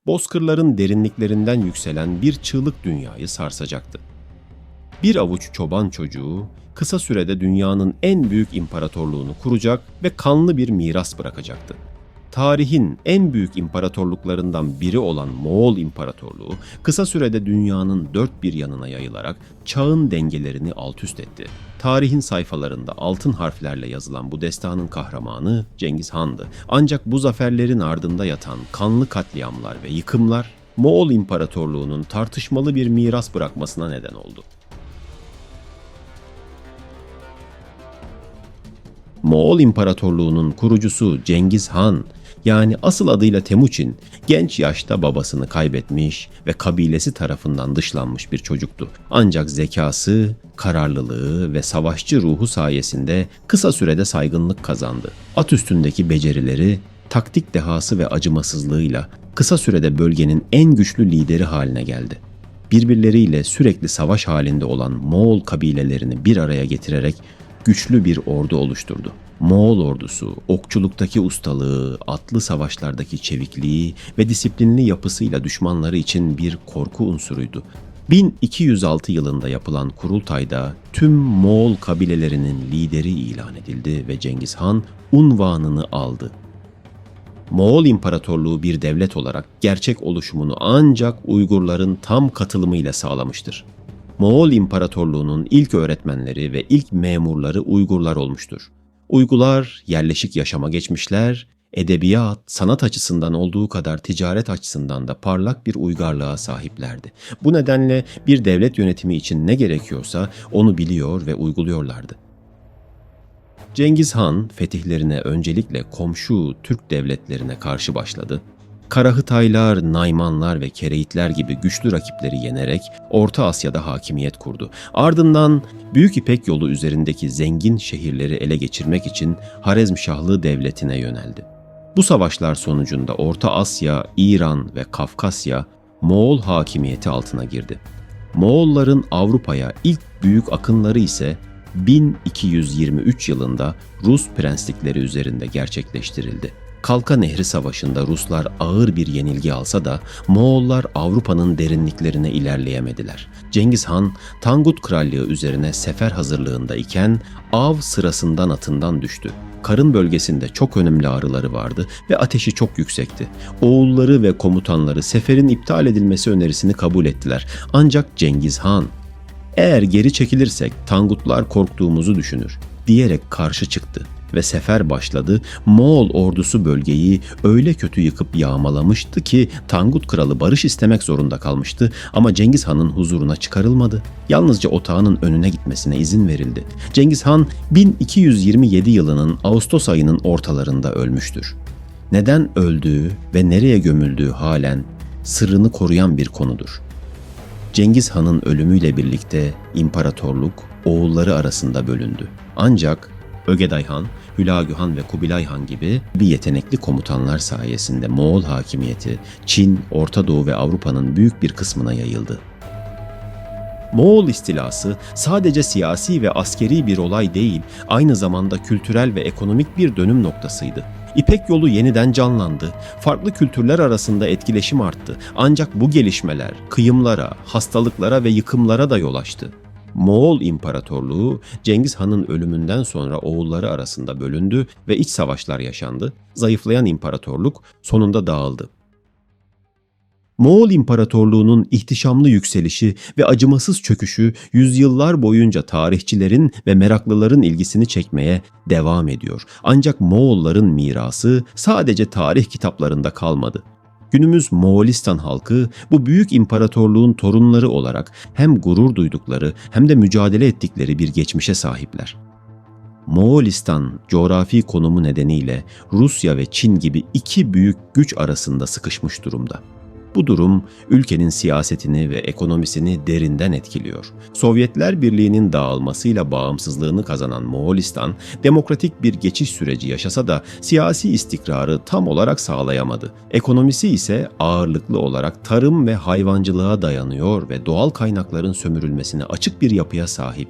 bozkırların derinliklerinden yükselen bir çığlık dünyayı sarsacaktı. Bir avuç çoban çocuğu kısa sürede dünyanın en büyük imparatorluğunu kuracak ve kanlı bir miras bırakacaktı. Tarihin en büyük imparatorluklarından biri olan Moğol İmparatorluğu kısa sürede dünyanın dört bir yanına yayılarak çağın dengelerini altüst etti. Tarihin sayfalarında altın harflerle yazılan bu destanın kahramanı Cengiz Han'dı. Ancak bu zaferlerin ardında yatan kanlı katliamlar ve yıkımlar Moğol İmparatorluğu'nun tartışmalı bir miras bırakmasına neden oldu. Moğol İmparatorluğu'nun kurucusu Cengiz Han, yani asıl adıyla Temuçin, genç yaşta babasını kaybetmiş ve kabilesi tarafından dışlanmış bir çocuktu. Ancak zekası, kararlılığı ve savaşçı ruhu sayesinde kısa sürede saygınlık kazandı. At üstündeki becerileri, taktik dehası ve acımasızlığıyla kısa sürede bölgenin en güçlü lideri haline geldi. Birbirleriyle sürekli savaş halinde olan Moğol kabilelerini bir araya getirerek güçlü bir ordu oluşturdu. Moğol ordusu, okçuluktaki ustalığı, atlı savaşlardaki çevikliği ve disiplinli yapısıyla düşmanları için bir korku unsuruydu. 1206 yılında yapılan kurultayda tüm Moğol kabilelerinin lideri ilan edildi ve Cengiz Han unvanını aldı. Moğol İmparatorluğu bir devlet olarak gerçek oluşumunu ancak Uygurların tam katılımıyla sağlamıştır. Moğol İmparatorluğu'nun ilk öğretmenleri ve ilk memurları Uygurlar olmuştur. Uygurlar yerleşik yaşama geçmişler, edebiyat, sanat açısından olduğu kadar ticaret açısından da parlak bir uygarlığa sahiplerdi. Bu nedenle bir devlet yönetimi için ne gerekiyorsa onu biliyor ve uyguluyorlardı. Cengiz Han fetihlerine öncelikle komşu Türk devletlerine karşı başladı. Karahıtaylar, Naymanlar ve Kereitler gibi güçlü rakipleri yenerek Orta Asya'da hakimiyet kurdu. Ardından Büyük İpek Yolu üzerindeki zengin şehirleri ele geçirmek için Harezmşahlı Devleti'ne yöneldi. Bu savaşlar sonucunda Orta Asya, İran ve Kafkasya Moğol hakimiyeti altına girdi. Moğolların Avrupa'ya ilk büyük akınları ise 1223 yılında Rus prenslikleri üzerinde gerçekleştirildi. Kalka Nehri Savaşı'nda Ruslar ağır bir yenilgi alsa da Moğollar Avrupa'nın derinliklerine ilerleyemediler. Cengiz Han, Tangut Krallığı üzerine sefer hazırlığında iken av sırasından atından düştü. Karın bölgesinde çok önemli ağrıları vardı ve ateşi çok yüksekti. Oğulları ve komutanları seferin iptal edilmesi önerisini kabul ettiler. Ancak Cengiz Han, "Eğer geri çekilirsek Tangutlar korktuğumuzu düşünür," diyerek karşı çıktı. Ve sefer başladı. Moğol ordusu bölgeyi öyle kötü yıkıp yağmalamıştı ki Tangut Kralı barış istemek zorunda kalmıştı ama Cengiz Han'ın huzuruna çıkarılmadı. Yalnızca otağının önüne gitmesine izin verildi. Cengiz Han 1227 yılının Ağustos ayının ortalarında ölmüştür. Neden öldüğü ve nereye gömüldüğü halen sırrını koruyan bir konudur. Cengiz Han'ın ölümüyle birlikte imparatorluk oğulları arasında bölündü. Ancak Ögeday Han, Hülagü Han ve Kubilay Han gibi bir yetenekli komutanlar sayesinde Moğol hakimiyeti Çin, Orta Doğu ve Avrupa'nın büyük bir kısmına yayıldı. Moğol istilası sadece siyasi ve askeri bir olay değil, aynı zamanda kültürel ve ekonomik bir dönüm noktasıydı. İpek Yolu yeniden canlandı, farklı kültürler arasında etkileşim arttı. Ancak bu gelişmeler kıyımlara, hastalıklara ve yıkımlara da yol açtı. Moğol İmparatorluğu Cengiz Han'ın ölümünden sonra oğulları arasında bölündü ve iç savaşlar yaşandı. Zayıflayan imparatorluk sonunda dağıldı. Moğol İmparatorluğu'nun ihtişamlı yükselişi ve acımasız çöküşü yüzyıllar boyunca tarihçilerin ve meraklıların ilgisini çekmeye devam ediyor. Ancak Moğolların mirası sadece tarih kitaplarında kalmadı. Günümüz Moğolistan halkı bu büyük imparatorluğun torunları olarak hem gurur duydukları hem de mücadele ettikleri bir geçmişe sahipler. Moğolistan coğrafi konumu nedeniyle Rusya ve Çin gibi iki büyük güç arasında sıkışmış durumda. Bu durum ülkenin siyasetini ve ekonomisini derinden etkiliyor. Sovyetler Birliği'nin dağılmasıyla bağımsızlığını kazanan Moğolistan, demokratik bir geçiş süreci yaşasa da siyasi istikrarı tam olarak sağlayamadı. Ekonomisi ise ağırlıklı olarak tarım ve hayvancılığa dayanıyor ve doğal kaynakların sömürülmesine açık bir yapıya sahip.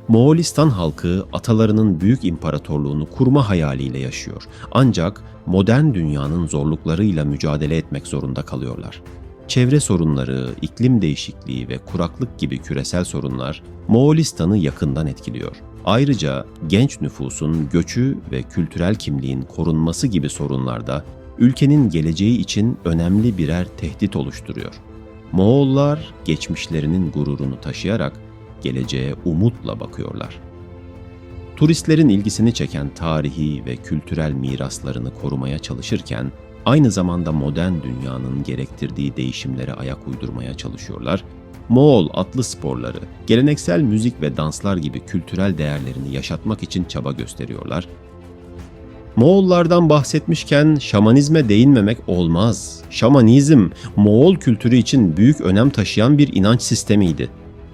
Moğolistan halkı atalarının büyük imparatorluğunu kurma hayaliyle yaşıyor. Ancak modern dünyanın zorluklarıyla mücadele etmek zorunda kalıyorlar. Çevre sorunları, iklim değişikliği ve kuraklık gibi küresel sorunlar Moğolistan'ı yakından etkiliyor. Ayrıca genç nüfusun göçü ve kültürel kimliğin korunması gibi sorunlar da ülkenin geleceği için önemli birer tehdit oluşturuyor. Moğollar geçmişlerinin gururunu taşıyarak geleceğe umutla bakıyorlar. Turistlerin ilgisini çeken tarihi ve kültürel miraslarını korumaya çalışırken, aynı zamanda modern dünyanın gerektirdiği değişimlere ayak uydurmaya çalışıyorlar. Moğol atlı sporları, geleneksel müzik ve danslar gibi kültürel değerlerini yaşatmak için çaba gösteriyorlar. Moğollardan bahsetmişken şamanizme değinmemek olmaz. Şamanizm, Moğol kültürü için büyük önem taşıyan bir inanç sistemiydi.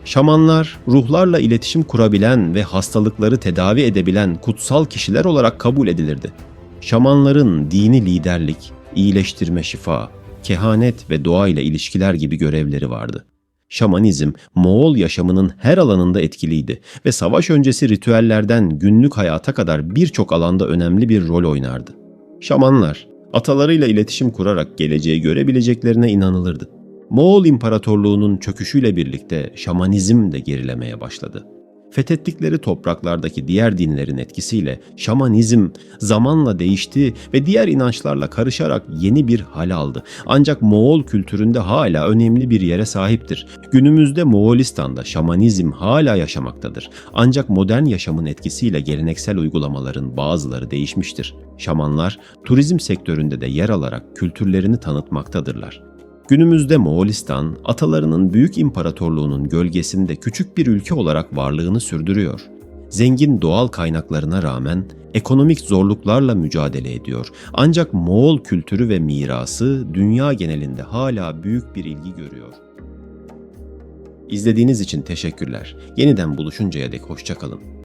Şamanlar, ruhlarla iletişim kurabilen ve hastalıkları tedavi edebilen kutsal kişiler olarak kabul edilirdi. Şamanların dini liderlik, iyileştirme şifa, kehanet ve doğayla ilişkiler gibi görevleri vardı. Şamanizm, Moğol yaşamının her alanında etkiliydi ve savaş öncesi ritüellerden günlük hayata kadar birçok alanda önemli bir rol oynardı. Şamanlar, atalarıyla iletişim kurarak geleceği görebileceklerine inanılırdı. Moğol İmparatorluğu'nun çöküşüyle birlikte şamanizm de gerilemeye başladı. Fethettikleri topraklardaki diğer dinlerin etkisiyle şamanizm zamanla değişti ve diğer inançlarla karışarak yeni bir hal aldı. Ancak Moğol kültüründe hala önemli bir yere sahiptir. Günümüzde Moğolistan'da şamanizm hala yaşamaktadır. Ancak modern yaşamın etkisiyle geleneksel uygulamaların bazıları değişmiştir. Şamanlar turizm sektöründe de yer alarak kültürlerini tanıtmaktadırlar. Günümüzde Moğolistan, atalarının büyük imparatorluğunun gölgesinde küçük bir ülke olarak varlığını sürdürüyor. Zengin doğal kaynaklarına rağmen ekonomik zorluklarla mücadele ediyor. Ancak Moğol kültürü ve mirası dünya genelinde hala büyük bir ilgi görüyor. İzlediğiniz için teşekkürler. Yeniden buluşuncaya dek hoşça kalın.